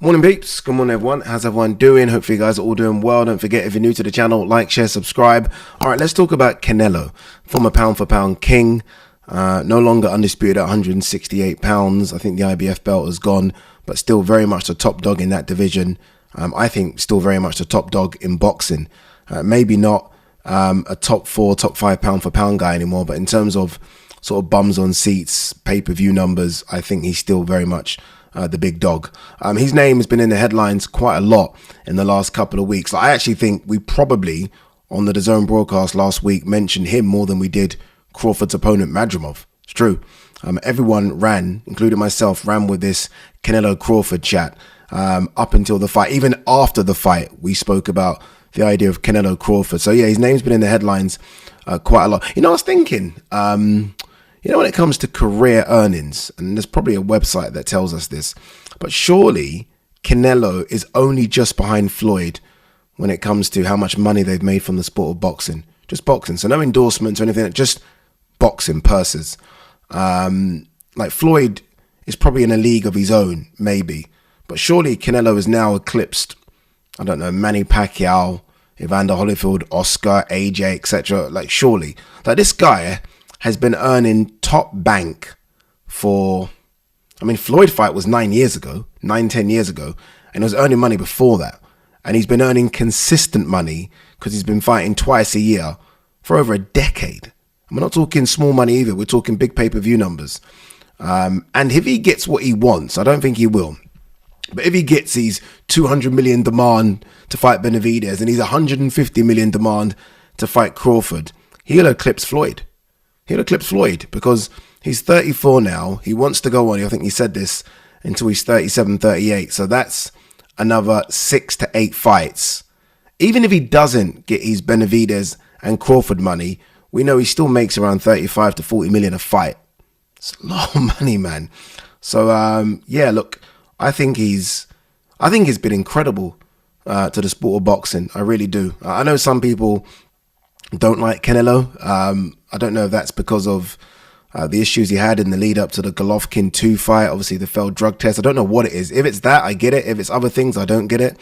Morning peeps, good morning everyone, how's everyone doing? Hopefully you guys are all doing well. Don't forget, if you're new to the channel, like, share, subscribe. Alright, let's talk about Canelo, former pound for pound king, no longer undisputed at 168 pounds. I think the IBF belt is gone, but still very much the top dog in that division. I think still very much the top dog in boxing. Maybe not a top 4, top 5 pound for pound guy anymore, but in terms of sort of bums on seats, pay-per-view numbers, I think he's still very much the big dog. His name has been in the headlines quite a lot in the last couple of weeks. I actually think we probably, on the DAZN broadcast last week, mentioned him more than we did Crawford's opponent, Madrimov. It's true. Everyone ran, including myself, ran with this Canelo Crawford chat up until the fight. Even after the fight, we spoke about the idea of Canelo Crawford. So yeah, his name's been in the headlines quite a lot. You know, I was thinking, you know, when it comes to career earnings, and there's probably a website that tells us this, but surely Canelo is only just behind Floyd when it comes to how much money they've made from the sport of boxing. Just boxing. So no endorsements or anything, just boxing purses. Like Floyd is probably in a league of his own, maybe. But surely Canelo has now eclipsed, I don't know, Manny Pacquiao, Evander Holyfield, Oscar, AJ, etc. Like surely. Like this guy has been earning top bank for, I mean, Floyd fight was 10 years ago, and he was earning money before that. And he's been earning consistent money because he's been fighting twice a year for over a decade. And we're not talking small money either, we're talking big pay-per-view numbers. And if he gets what he wants, I don't think he will, but if he gets his 200 million demand to fight BENAVIDEZ and he's 150 million demand to fight Crawford, he'll eclipse Floyd. He'll eclipse Floyd because he's 34 now. He wants to go on, I think he said this, until he's 37, 38. So that's another 6 to 8 fights. Even if he doesn't get his BENAVIDEZ and Crawford money, we know he still makes around 35 to 40 million a fight. It's a lot of money, man. So, yeah, look, I think he's been incredible to the sport of boxing. I really do. I know some people don't like Canelo. I don't know if that's because of the issues he had in the lead up to the Golovkin 2 fight, obviously the failed drug test. I don't know what it is. If it's that, I get it. If it's other things, I don't get it.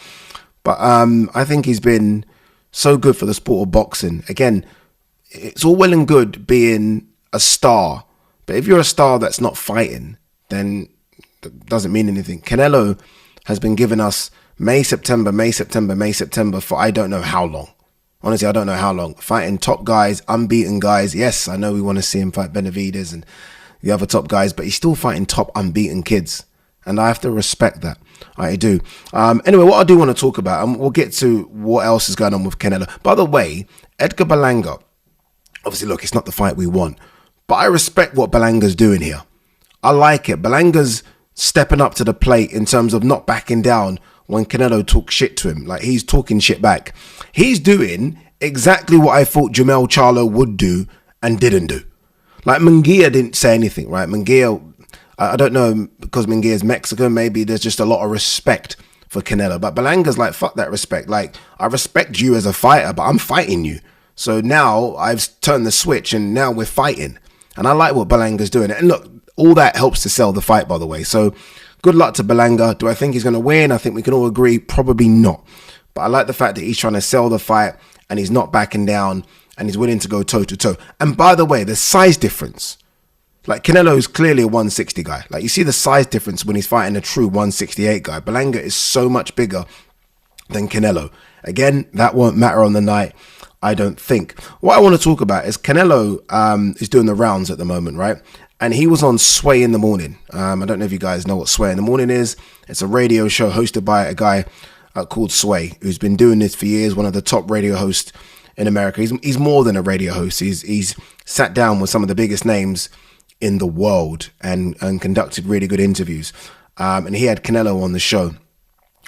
But I think he's been so good for the sport of boxing. Again, it's all well and good being a star, but if you're a star that's not fighting, then that doesn't mean anything. Canelo has been giving us May, September for I don't know how long. Honestly, I don't know how long. Fighting top guys, unbeaten guys. Yes, I know we want to see him fight BENAVIDEZ and the other top guys, but he's still fighting top unbeaten kids. And I have to respect that. I do. Anyway, what I do want to talk about, and we'll get to what else is going on with Canelo. By the way, Edgar Berlanga, obviously, look, it's not the fight we want, but I respect what Berlanga's doing here. I like it. Berlanga's stepping up to the plate in terms of not backing down when Canelo talks shit to him. Like, he's talking shit back. He's doing exactly what I thought Jamel Charlo would do and didn't do. Like, Munguia didn't say anything, right? Munguia, I don't know, because Munguia's Mexican, maybe there's just a lot of respect for Canelo. But Berlanga's like, fuck that respect. Like, I respect you as a fighter, but I'm fighting you. So now I've turned the switch and now we're fighting. And I like what Berlanga's doing. And look, all that helps to sell the fight, by the way. So good luck to Berlanga. Do I think he's going to win? I think we can all agree, probably not. But I like the fact that he's trying to sell the fight and he's not backing down and he's willing to go toe to toe. And by the way, the size difference. Like, Canelo is clearly a 160 guy. Like, you see the size difference when he's fighting a true 168 guy. Berlanga is so much bigger than Canelo. Again, that won't matter on the night, I don't think. What I want to talk about is Canelo is doing the rounds at the moment, right? And he was on Sway in the Morning. I don't know if you guys know what Sway in the Morning is. It's a radio show hosted by a guy called Sway, who's been doing this for years, one of the top radio hosts in America. He's more than a radio host. He's sat down with some of the biggest names in the world and conducted really good interviews. And he had Canelo on the show.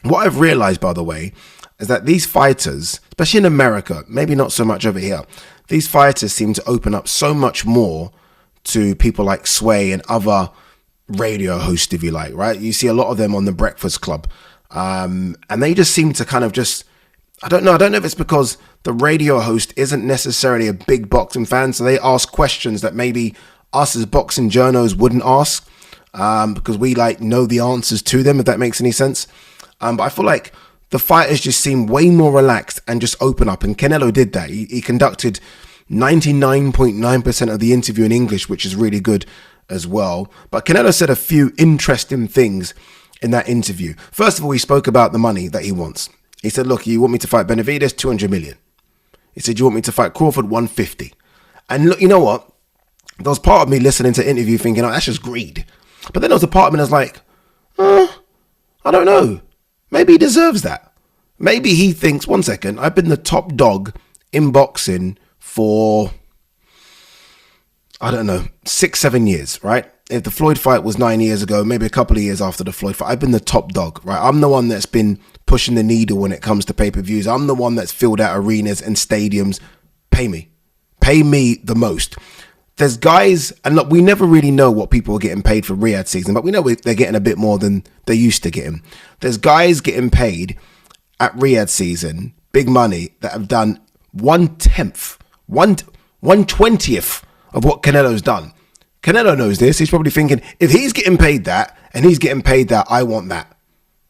What I've realized, by the way, is that these fighters, especially in America, maybe not so much over here, these fighters seem to open up so much more to people like Sway and other radio hosts, if you like, right? You see a lot of them on The Breakfast Club. And they just seem to kind of just, I don't know if it's because the radio host isn't necessarily a big boxing fan, so they ask questions that maybe us as boxing journos wouldn't ask, because we like know the answers to them, if that makes any sense. But I feel like the fighters just seem way more relaxed and just open up. And Canelo did that. He conducted 99.9% of the interview in English, which is really good as well. But Canelo said a few interesting things in that interview. First of all, he spoke about the money that he wants. He said, look, you want me to fight BENAVIDEZ, 200 million. He said, you want me to fight Crawford, 150. And look, you know what? There was part of me listening to the interview thinking, oh, that's just greed. But then there was a part of me that's like, I don't know. Maybe he deserves that. Maybe he thinks, one second, I've been the top dog in boxing for, I don't know, 6-7 years, right? If the Floyd fight was 9 years ago, maybe a couple of years after the Floyd fight, I've been the top dog, right? I'm the one that's been pushing the needle when it comes to pay-per-views. I'm the one that's filled out arenas and stadiums. Pay me. Pay me the most. There's guys, and look, we never really know what people are getting paid for Riyadh season, but we know they're getting a bit more than they used to getting. There's guys getting paid at Riyadh season, big money, that have done 1/10, 1/20th of what Canelo's done. Canelo knows this. He's probably thinking, if he's getting paid that and he's getting paid that, I want that.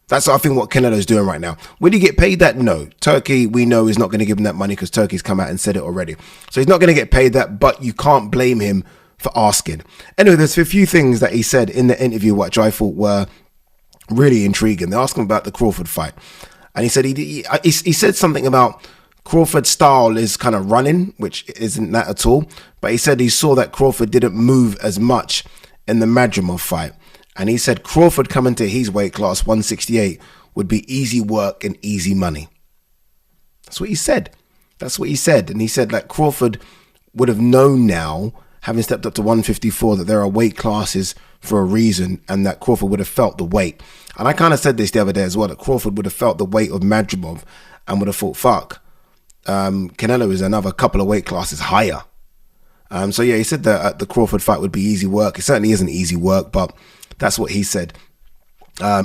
That's, I think, what Canelo's doing right now. Will he get paid that? No. Turkey, we know, is not going to give him that money because Turkey's come out and said it already. So he's not going to get paid that, but you can't blame him for asking. Anyway, there's a few things that he said in the interview which I thought were really intriguing. They asked him about the Crawford fight. And he said he said something about Crawford's style is kind of running, which isn't that at all. But he said he saw that Crawford didn't move as much in the Madrimov fight. And he said Crawford coming to his weight class, 168, would be easy work and easy money. That's what he said. That's what he said. And he said that Crawford would have known now, having stepped up to 154, that there are weight classes for a reason, and that Crawford would have felt the weight. And I kind of said this the other day as well, that Crawford would have felt the weight of Madrimov and would have thought, fuck, Canelo is another couple of weight classes higher. So yeah, he said that the Crawford fight would be easy work. It certainly isn't easy work, but that's what he said.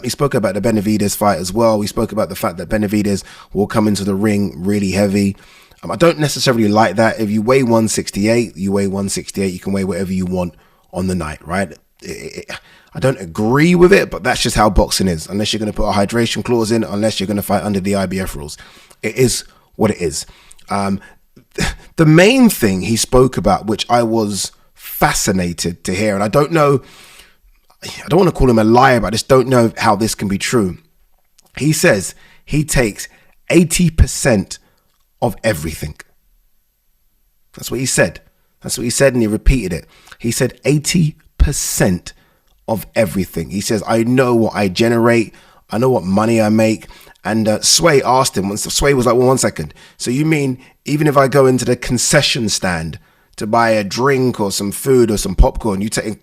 He spoke about the BENAVIDEZ fight as well. He spoke about the fact that BENAVIDEZ will come into the ring really heavy. I don't necessarily like that. If you weigh 168, you weigh 168. You can weigh whatever you want on the night, right? I don't agree with it, but that's just how boxing is. Unless you're going to put a hydration clause in, unless you're going to fight under the IBF rules. It is what it is. The main thing he spoke about, which I was fascinated to hear, and I don't know, I don't want to call him a liar, but I just don't know how this can be true. He says he takes 80% of everything. That's what he said. That's what he said, and he repeated it. He said 80% of everything. He says, I know what I generate. I know what money I make. And Sway asked him, Sway was like, well, 1 second. So you mean even if I go into the concession stand to buy a drink or some food or some popcorn, you take,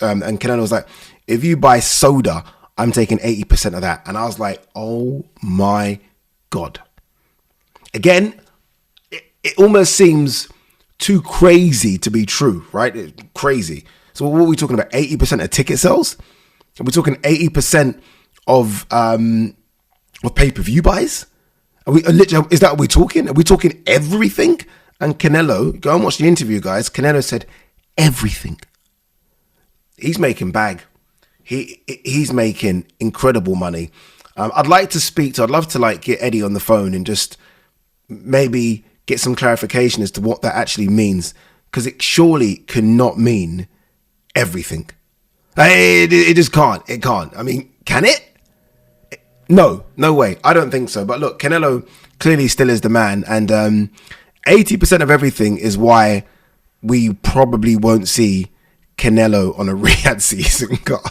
and Canelo was like, if you buy soda, I'm taking 80% of that. And I was like, oh my God. Again, it almost seems too crazy to be true, right? Crazy. So what are we talking about? 80% of ticket sales? Are we talking 80% of pay-per-view buys? Are we literally, is that what we're talking? Are we talking everything? And Canelo, go and watch the interview, guys. Canelo said everything. He's making bag. He's making incredible money. I'd love to like get Eddie on the phone and just maybe get some clarification as to what that actually means, because it surely cannot mean everything. It just can't. It can't. I mean, can it? No way. I don't think so. But look, Canelo clearly still is the man, and 80% of everything is why we probably won't see Canelo on a Riyadh season card.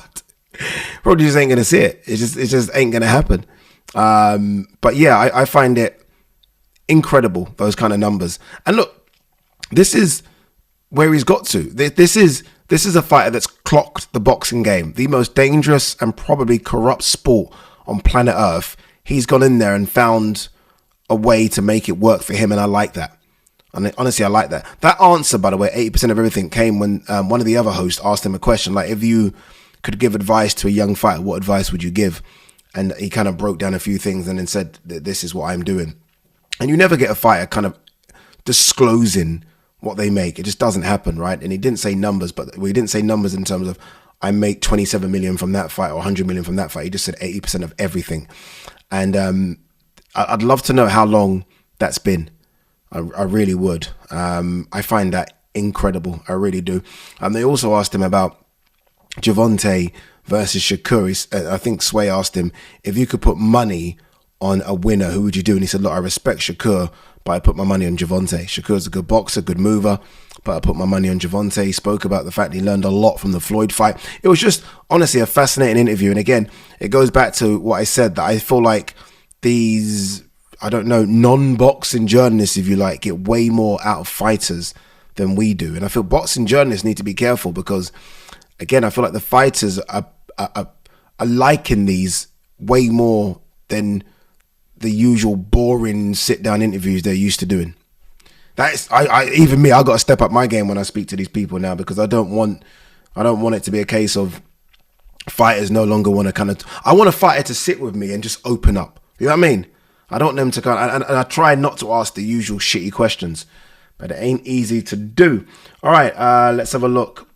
Probably just ain't gonna see it. It just ain't gonna happen. But yeah, I find it incredible, those kind of numbers. And look, this is where he's got to. This is a fighter that's clocked the boxing game, the most dangerous and probably corrupt sport on planet Earth. He's gone in there and found a way to make it work for him, and I like that. And honestly, I like that. That answer, by the way, 80% of everything, came when one of the other hosts asked him a question, like, if you could give advice to a young fighter, what advice would you give? And he kind of broke down a few things and then said, this is what I'm doing. And you never get a fighter kind of disclosing what they make. It just doesn't happen, right? And he didn't say numbers, but we didn't say numbers in terms of I make 27 million from that fight or 100 million from that fight. He just said 80% of everything. And I'd love to know how long that's been. I really would. I find that incredible. I really do. They also asked him about Gervonta versus Shakur. I think Sway asked him, if you could put money on a winner, who would you do? And he said, look, I respect Shakur, but I put my money on Gervonta. Shakur's a good boxer, good mover, but I put my money on Gervonta. He spoke about the fact he learned a lot from the Floyd fight. It was just, honestly, a fascinating interview. And again, it goes back to what I said, that I feel like these, I don't know, non-boxing journalists, if you like, get way more out of fighters than we do. And I feel boxing journalists need to be careful because, again, I feel like the fighters are liking these way more than the usual boring sit-down interviews they're used to doing. That's even me. I got to step up my game when I speak to these people now, because I don't want it to be a case of fighters no longer want to I want a fighter to sit with me and just open up. You know what I mean? I don't want them to and I try not to ask the usual shitty questions, but it ain't easy to do. All right, let's have a look.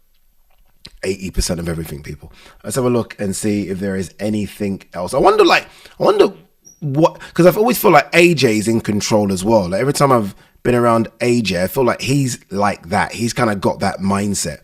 80% of everything, people. Let's have a look and see if there is anything else. I wonder what, because I've always felt like AJ's in control as well. Like every time I've been around AJ, I feel like he's like that. He's kind of got that mindset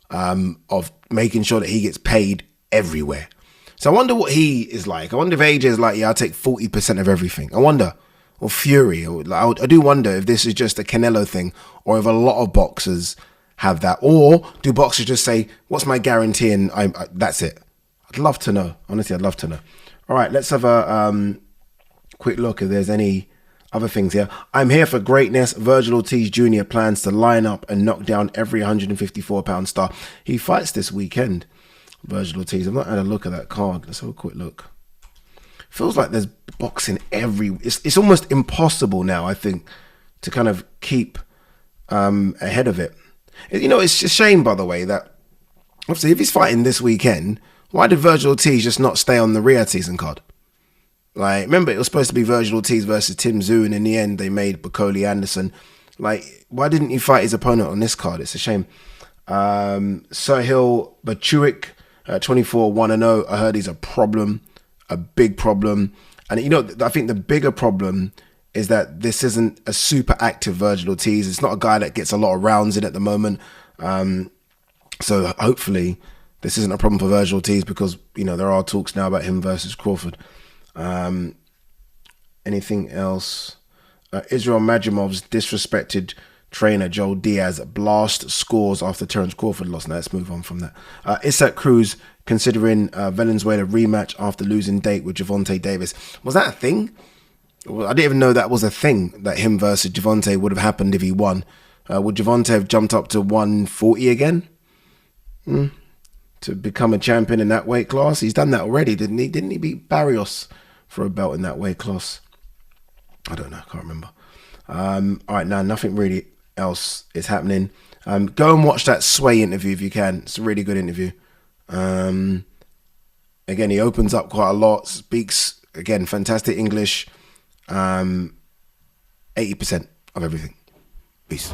of making sure that he gets paid everywhere. So I wonder what he is like. I wonder if AJ is like, yeah, I'll take 40% of everything. I wonder, or Fury. I do wonder if this is just a Canelo thing, or if a lot of boxers have that, or do boxers just say, what's my guarantee, and that's it. I'd love to know. Honestly, I'd love to know. All right, let's have a quick look if there's any other things here. I'm here for greatness. Virgil Ortiz Jr. plans to line up and knock down every 154-pound star. He fights this weekend, Virgil Ortiz. I've not had a look at that card. Let's have a quick look. Feels like there's boxing it's almost impossible now, I think, to kind of keep ahead of it. You know, it's a shame, by the way, that obviously if he's fighting this weekend, why did Virgil Ortiz just not stay on the Riyadh season card? Like, remember, it was supposed to be Virgil Ortiz versus Tim Tszyu, and in the end, they made Bakoli Anderson. Like, why didn't he fight his opponent on this card? It's a shame. Sahil Bachuik, 24-1-0. I heard he's a problem, a big problem. And, you know, I think the bigger problem is that this isn't a super active Virgil Ortiz. It's not a guy that gets a lot of rounds in at the moment. So hopefully this isn't a problem for Virgil Ortiz, because, you know, there are talks now about him versus Crawford. Anything else? Israel Majimov's disrespected trainer Joel Diaz blast scores after Terence Crawford lost. Now let's move on from that. Isaac Cruz considering Valenzuela rematch after losing date with Gervonta Davis. Was that a thing? Well, I didn't even know that was a thing, that him versus Gervonta would have happened if he won. Would Gervonta have jumped up to 140 again? To become a champion in that weight class? He's done that already, didn't he? Didn't he beat Barrios for a belt in that weight class? I don't know, I can't remember. All right, now nothing really else is happening. Go and watch that Sway interview if you can. It's a really good interview. Again, he opens up quite a lot, speaks, again, fantastic English. 80% of everything. Peace.